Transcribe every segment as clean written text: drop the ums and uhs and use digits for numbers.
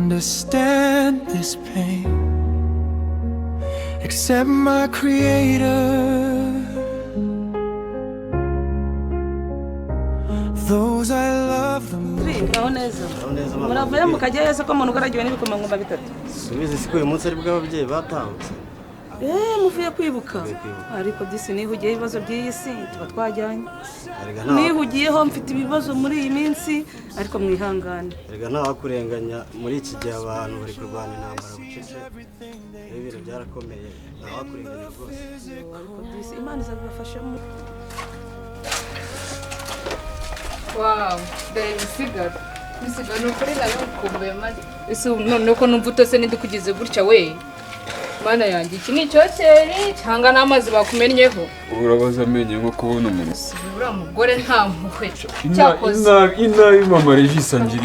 understand this pain except my creator. Those I love the most. Muravuye mukajya ko umuntu ugaragiwe n'ibikomangoma bitatu. Subize siko uyu munsi ari bw'ababyeyi batambutse. Muvuye kwibuka. Ariko disi nihugiye ibibazo by'iyi si tuba twajyanye. Nihugiyeho mfite ibibazo muri iyi minsi ariko mwihangane. Erega nta wakurenganya muri iki gihe abantu bari kurwana intambara bucece. Ibintu byarakomeye. Nta wakurenganya rwose. Ariko disi Imana izabibafashamo. Wow, dore misigaro nukuri nayo ukumbuye maze ese none ko numva utose nidukugeze gutya we mana yanjye iki ni cyokeri cyangwa n'amazi bakumennyeho urabaza amenye nko kubona umuntu ura mugore nta mpuhwe inabi mama Regis angiri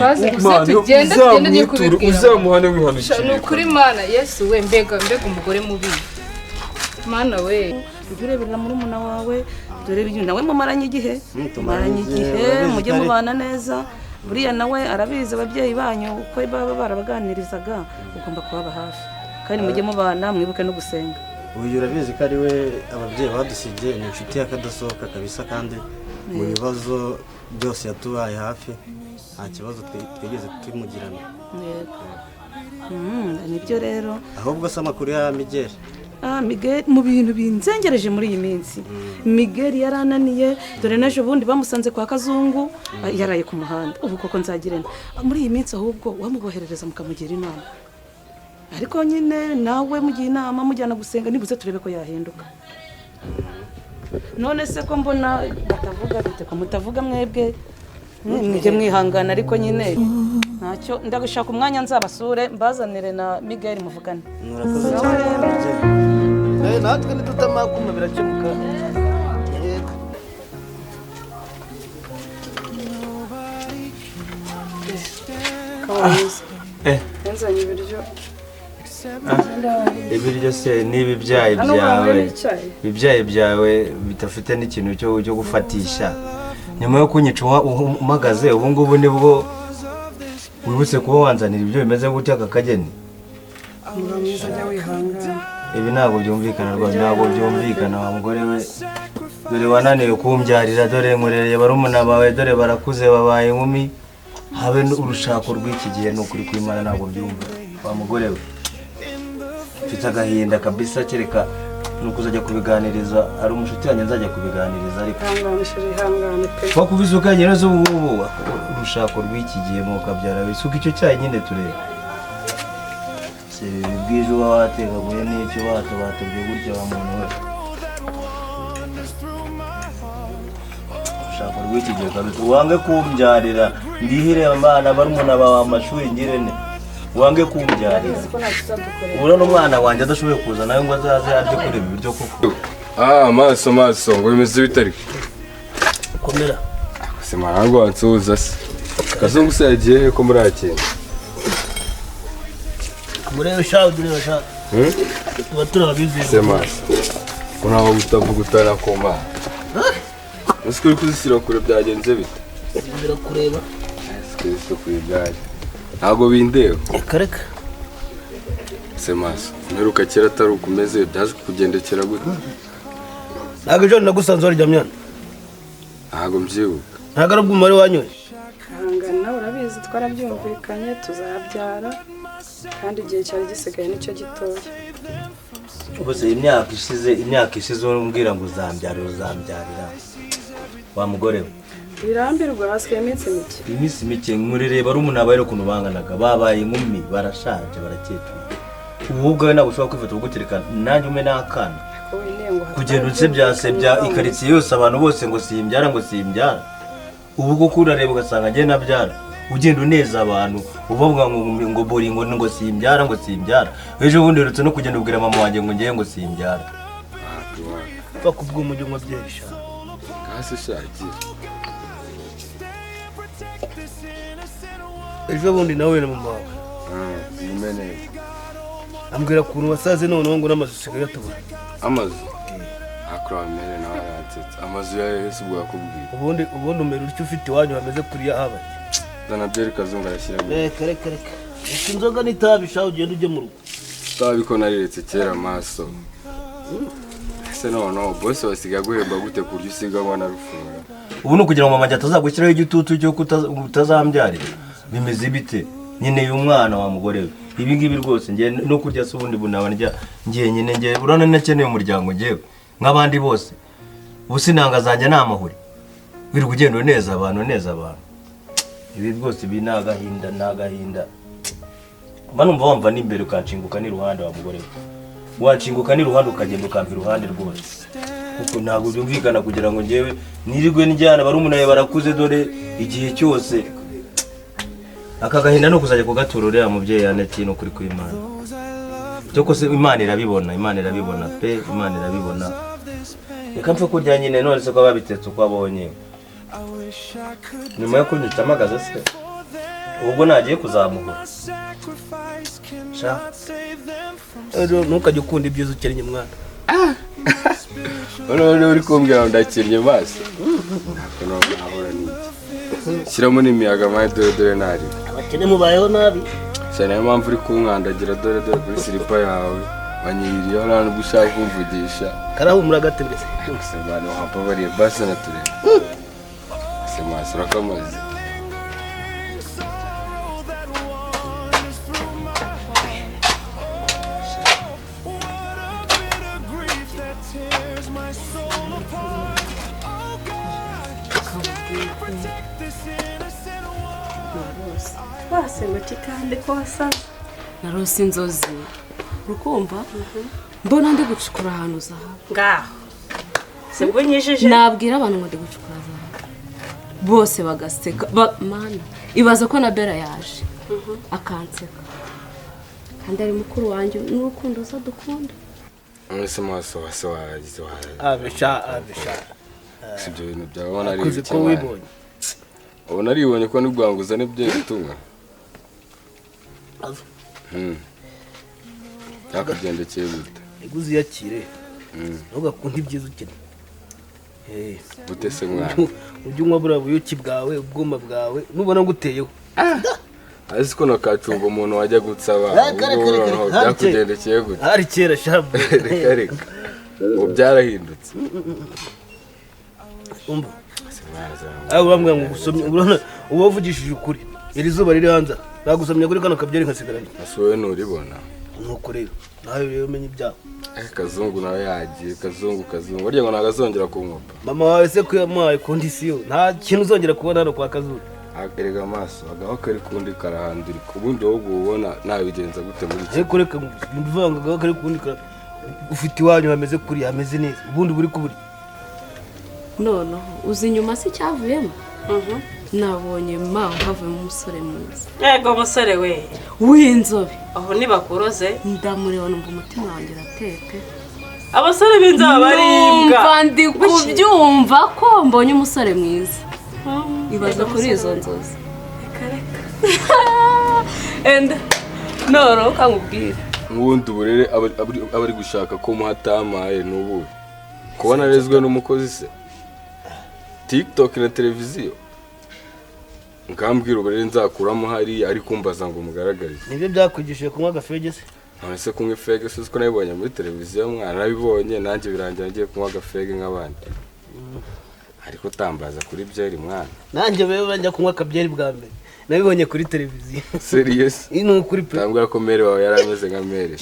uzamuhane wihanukira nukuri mana Yesu we mbega umugore mubi mana we urebera muri umuna wawe dore ibyo nawe mumaranye igihe mujye mubana neza buriya nawe arabizi ababyeyi banyu uko baba barabaganirizaga ugomba kubaba hafi kandi mujye mubana mwibuke no gusenga. Uyu urabizi ko ari we ababyeyi badusigiye ni inshuti y'akadasohoka kabisa kandi mu bibazo byose yatubaye hafi nta kibazo twigeze tumugirana. Nibyo rero ahubwo se amakuru ya Miguel Miguel mu bintu binzengereje muri iyi minsi Miguel yarananiye dore naje ubundi bamusanze kwa Kazungu yaraye ku muhanda ubu koko nzagirena muri iyi minsi ahubwo wamuboherereza mukamugira inama ariko nyine nawe mugiye inama mujyana gusenga nibuze turebe ko yahinduka. None se ko mbona batavuga bite ko mutavuga mwebwe mwige mwihangana ariko nyine ntacyo ndagushaka umwanya nzabasure mbazanire na Miguel muvugane. natwe nitutamakuma birakemuka. nzanye ibiryo Ibiryo se n'ibibyaye byawe bitafite n'ikintu cyo gufatisha nyuma yo kunyica umagaze ubu ngubu nibwo wibutse kuba wanzanira ibyo bimeze gutya akakageni. Ibi ntabwo byumvikana rwose ntabwo byumvikana wa mugore we dore wananiwe kumbyarira dore nkurereye barumuna bawe dore barakuze babaye inkumi habe urushako rw'iki gihe n'ukuri kw'Imana ntabwo byumva wa mugore we mfite agahinda kabisa kereka nukuzajya kubiganiriza ari umushuti wanjye nzajya kubiganiriza ariko ko kubizuka nyine zo ubu urushako rw'iki gihe mu kabyara bisuka icyo cyayi nyine turebe se bwije uba wategaguye n'icyo batobye gutya wa muntu we urushako rw'iki gihe kabisa wange kumbyarira ndihire abana barumuna bawe amashuri ngirene wange kumbyarira ura n'umwana wanjye adashoboye kuza nawe ngo azaze arye kureba ibiryo koko. Maso ngo bimeze bitari komera se marango ansuza se Kazungu se yagiye ko muri akenda murebe shaka tuba bizi se maso unaho gutavuga utana koma ese kuri kuzisira kure byagenze bite birakureba ese kuri byaje ntago bindeba kareka se maso mperuka kera atari ukumeze byaje kugendekera gute ntago ejo nagusanze warya myana ntago mbyibuka ntago ari ubwumare wanyoye hangana urabizi twarabyumvikanye tuzabyara kandi igihe cyari gisigaye nicyo gitoya ubuse imyaka ishize umbwira ngo uzambyarira wa mugore we birambirwa hasigaye iminsi mike nkurereye barumuna bawe ukuntu banganaga babaye inkumi barashaje barakecuru ubwo we ntabwo ushobora kwifata ugutereka nanjye ume n'akana kugenda unsebya ikaritsiye yose abantu bose ngo simbyara ubu kuko urareba ugasanga njye nabyara ugenda uneza abantu uvuga ngo buri ngo simbyara ejo bundi uretse no kugenda ubwira mama wanjye ngo ngiye ngo simbyara bakubwa umujyi ngo byesha kasi shaki ejo bundi nawe na mama wawe nimene ambwira kuntu wasaze noneho ngo n'amazu usigaye atubura amazu akramere na waratse amazu ya Yesu bwa kubwira ubundi umero icyo ufite wanyu bameze kuri ya habaye zana byeri Kazungu arashyira reka inzoga n'itabi shaho ugenda ujye mu rugo. itabi ko nariretse kera amaso ese noneho bose basigaye guhemba gute kurya usiganywa na Rufura? ubu ni ukugira ngo mama atazagushyiraho igitutu cyo utazambyarira bimeze bite nyine uyu mwana wa mugore we ibi ngibi rwose ngiye no kurya se ubundi bunaba ndya ngiye nyine ngiye urana nakeneye umuryango ngiye nk'abandi bose ubu sinanga zanjye ni amahuri wirirwa ugenda neza abantu ibi rwose ibi ni agahinda mba numva wamva n'imbere ukanshinguka n'iruhande wa mugore we wanshinguka n'iruhande ukagenda ukamva iruhande rwose kuko ntabwo byumvikana kugira ngo ngewe nirirwe njyana barumunaye barakuze dore igihe cyose aka gahinda no kuzajya kugaturura mubyeyi Aneti no kuri kw'Imana cyo kose Imana irabibona pe Imana irabibona reka mpfe kurya nyine none se ko babitetse uko abonye nyuma yo kunyita amagaza se ubwo nagiye kuzamuhura sha ntukajye ukunda ibyiza ukennye mwana. none uri kumbwira ndakennye maso ntabwo nahora n'iki shyiramo n'imiyaga mayi dore nari abakene mubayeho nabi cyane niyo mpamvu uri kumwandagira dore kuri silipa yawe wanyiriyeho nta nubwo ushaka kumvugisha karahumura gate mbese se bana wampabariye basi natureba se maso urakamaze wasemati kandi ko wasa narose inzozi urukumva mbona ndi gucukura ahantu zahabu ngaho sibwo nyijije nabwira abantu ngo ndi gucukura zahabu bose bagaseka mana ibaza ko na Bella yaje akanseka kandi ari mukuru wanjye n'urukundo zadukunda mwese maso wase wagize abisha sibyo bintu byabona ari kuzi ko wibonye ubu naribonye ko nibwanguza n'ibyo bitunga yakugendekeye gute iguzi yakire ntugakunda ibyiza ukene gute se mwana ujye unywa buriya buyuki bwawe ubwuma bwawe nubona nguteyeho azi ko nakacunga umuntu wajya gutsaba byakugendekeye gute hari kera shabu reka ubu byarahindutse umva aho bambwira ngo gusomye urabona uba wavugishije ukuri iri zuba riri hanze nagusomye kuri kano kabyeri nkasigaranye asuwe nuribona nuko rero nawe rero umenye ibyawe kazungu nawe yagiye kazungu burya ngo ntagazongera kunkopa mama wawe se ko yamuhaye kondisiyo nta kintu uzongera kubona hano kwa kazungu akerega amaso agaho kari kundi karahandurika ubundi wowe ubona nabigenza gute muri iki ariko reka mbivuga agaho kari kundi ufite iwanyu hameze kuri hameze neza ubundi buri kuburi noneho uzi inyuma si cyavuyemo nabonye mawe havuyemo umusore mwiza yego musore we w'inzobe aho nibakuroze ndamureba numva umutima wanjye uratete abasore b'inzobe baribwa numva ndi kubyumva ko mbonye umusore mwiza ibaza kuri izo nzozi enda noro ukamubwira nk'ubundi uburere aba ari gushaka ko muhatamaye n'ubu kubona arezwe n'umukozi se TikTok na televiziyo ngambwira uburere nzakuramo hariya ari kumbaza ngo mugaragarize nibyo byakwigishije kunywa agafege se none se kunywa ifege se ko nabibonye muri televiziyo mwana nabibonye nanjye birangira ngiye kunywa agafege nk'abandi ariko utambaza kuri byeri mwana nanjye bebe njya kunywa akabyeri bwa mbere nabibonye kuri televiziyo serious ni ukuri pe tambwira ko mere wawe yarameze nka mere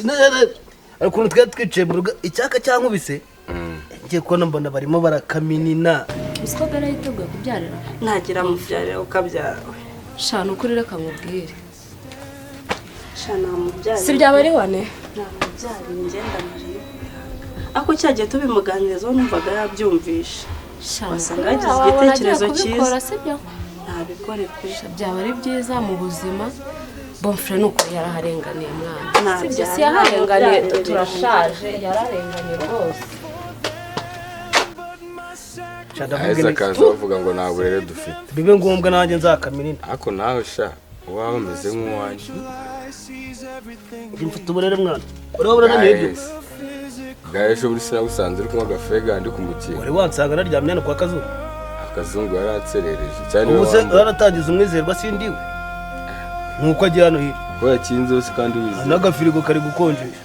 ariko ukuntu twari twicaye mu rugo icyaka cyankubise ngiye kubona mbona barimo barakaminina usiko Bella yiteguye kubyarira ntagira mubyarira ukabyara shana ukuri reka nkubwire shana mubyarira si byaba ari wane mubyarira ingenda muri ako cyagiye tubimuganirizaho numvaga yabyumvisha shana wasanga yagize igitekerezo cyiza sibyo ntabikore pe byaba ari byiza mu buzima bonfre nuko yaraharenganiye mwana Nta sibyo si byara, yaharenganiye ntabwo turashaje yararenganiye rwose aheza akaza bavuga ngo nta burere dufite bibe ngombwa nanjye nzakaminina ariko nawe sha uba umeze nk'uwanjye mfite uburere mwana urabona nanjye bwa ejo muri sinagusanze uri kunywa agafega ndi kumukinga wari wansanga naryamye hano kwa kazungu akazungu yaranserereje cyane ubu se waratangiza umwizerwa sindiwe nuko agiye hano hirya ko yakinze hose kandi wizi n'agafirigo kari gukonjesha.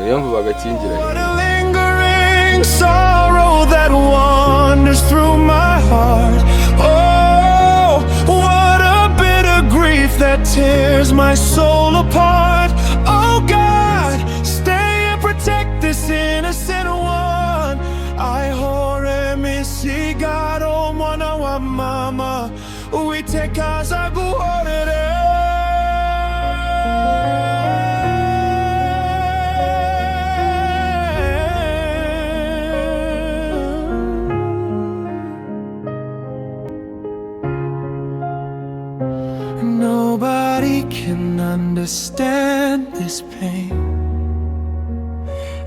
niyo mpamvu bagakingiranye. What a lingering sorrow that wanders through my heart. Oh, what a bitter grief that tears my soul apart. Oh God, stay and protect this innocent one. I hore misigaro mwana wa mama. We take kaza guhorere. Nobody can understand this pain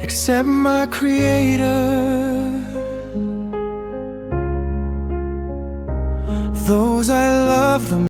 except my creator. Those I love the